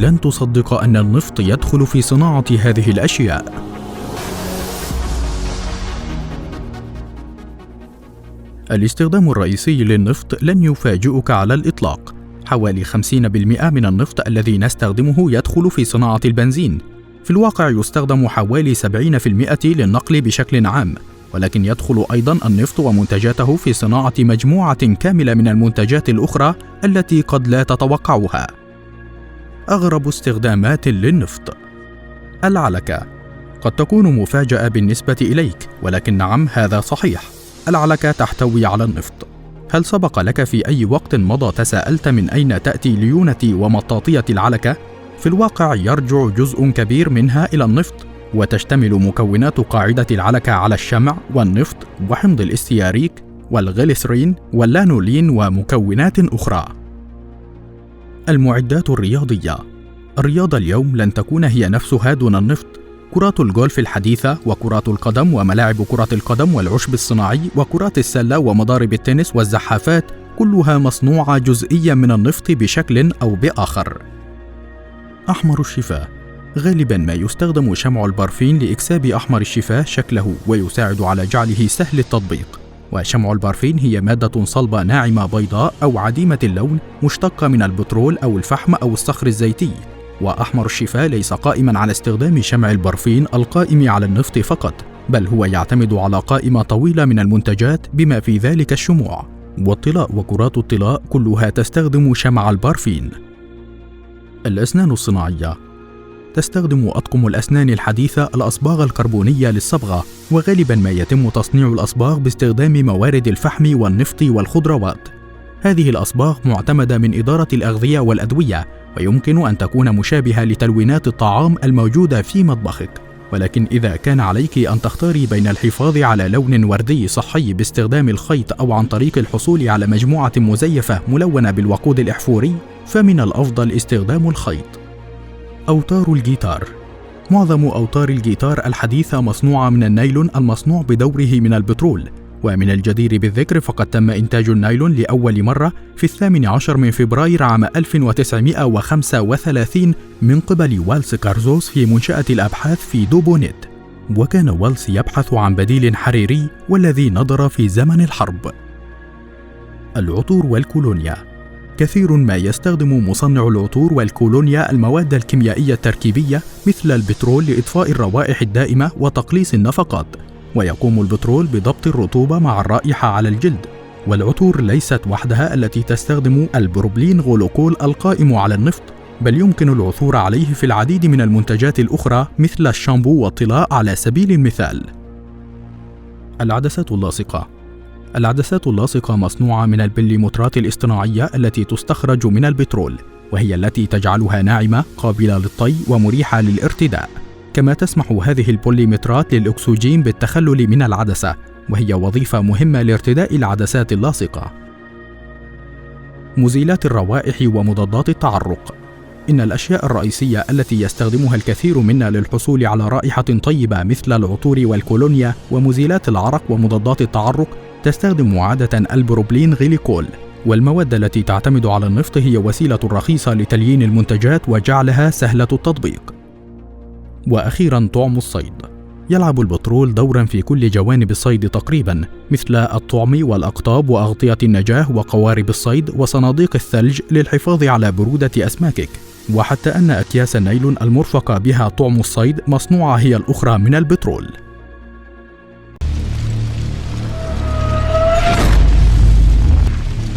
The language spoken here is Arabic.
لن تصدق أن النفط يدخل في صناعة هذه الأشياء. الاستخدام الرئيسي للنفط لن يفاجئك على الإطلاق. حوالي 50% من النفط الذي نستخدمه يدخل في صناعة البنزين. في الواقع يستخدم حوالي 70% للنقل بشكل عام، ولكن يدخل أيضاً النفط ومنتجاته في صناعة مجموعة كاملة من المنتجات الأخرى التي قد لا تتوقعها. أغرب استخدامات للنفط. العلكة. قد تكون مفاجأة بالنسبة إليك، ولكن نعم، هذا صحيح. العلكة تحتوي على النفط. هل سبق لك في أي وقت مضى تساءلت من أين تأتي ليونة ومطاطية العلكة؟ في الواقع يرجع جزء كبير منها إلى النفط، وتشتمل مكونات قاعدة العلكة على الشمع والنفط وحمض الاستياريك والغليسرين واللانولين ومكونات أخرى. المعدات الرياضية. الرياضة اليوم لن تكون هي نفسها دون النفط. كرات الجولف الحديثة وكرات القدم وملاعب كرة القدم والعشب الصناعي وكرات السلة ومضارب التنس والزحافات كلها مصنوعة جزئيا من النفط بشكل أو بآخر. أحمر الشفاه. غالبا ما يستخدم شمع البارفين لإكساب أحمر الشفاه شكله ويساعد على جعله سهل التطبيق. وشمع البارفين هي مادة صلبة ناعمة بيضاء أو عديمة اللون مشتقة من البترول أو الفحم أو الصخر الزيتي. وأحمر الشفاه ليس قائما على استخدام شمع البارفين القائم على النفط فقط، بل هو يعتمد على قائمة طويلة من المنتجات بما في ذلك الشموع. والطلاء وكرات الطلاء كلها تستخدم شمع البارفين. الأسنان الصناعية. تستخدم أطقم الأسنان الحديثة الأصباغ الكربونية للصبغة، وغالبا ما يتم تصنيع الأصباغ باستخدام موارد الفحم والنفط والخضروات. هذه الأصباغ معتمدة من إدارة الأغذية والأدوية، ويمكن أن تكون مشابهة لتلوينات الطعام الموجودة في مطبخك. ولكن إذا كان عليك أن تختاري بين الحفاظ على لون وردي صحي باستخدام الخيط أو عن طريق الحصول على مجموعة مزيفة ملونة بالوقود الإحفوري، فمن الأفضل استخدام الخيط. أوتار الجيتار. معظم أوتار الجيتار الحديثة مصنوعة من النايلون المصنوع بدوره من البترول، ومن الجدير بالذكر فقد تم إنتاج النايلون لأول مرة في 18 من فبراير عام 1935 من قبل والس كارزوس في منشأة الأبحاث في دوبونيت. وكان والس يبحث عن بديل حريري والذي نضر في زمن الحرب. العطور والكولونيا. كثير ما يستخدم مصنع العطور والكولونيا المواد الكيميائية التركيبية مثل البترول لإطفاء الروائح الدائمة وتقليص النفقات، ويقوم البترول بضبط الرطوبة مع الرائحة على الجلد. والعطور ليست وحدها التي تستخدم البروبلين غلوكول القائم على النفط، بل يمكن العثور عليه في العديد من المنتجات الأخرى مثل الشامبو والطلاء على سبيل المثال. العدسات اللاصقة. العدسات اللاصقة مصنوعة من البليمترات الاصطناعية التي تستخرج من البترول، وهي التي تجعلها ناعمة قابلة للطي ومريحة للارتداء. كما تسمح هذه البوليمترات للأكسجين بالتخلل من العدسة، وهي وظيفة مهمة لارتداء العدسات اللاصقة. مزيلات الروائح ومضادات التعرق. إن الأشياء الرئيسية التي يستخدمها الكثير منا للحصول على رائحة طيبة مثل العطور والكولونيا ومزيلات العرق ومضادات التعرق تستخدم عادة البروبلين غليكول. والمواد التي تعتمد على النفط هي وسيلة رخيصة لتليين المنتجات وجعلها سهلة التطبيق. وأخيرا، طعم الصيد. يلعب البترول دورا في كل جوانب الصيد تقريبا، مثل الطعم والأقطاب وأغطية النجاة وقوارب الصيد وصناديق الثلج للحفاظ على برودة أسماكك. وحتى أن أكياس النايلون المرفقة بها طعم الصيد مصنوعة هي الأخرى من البترول.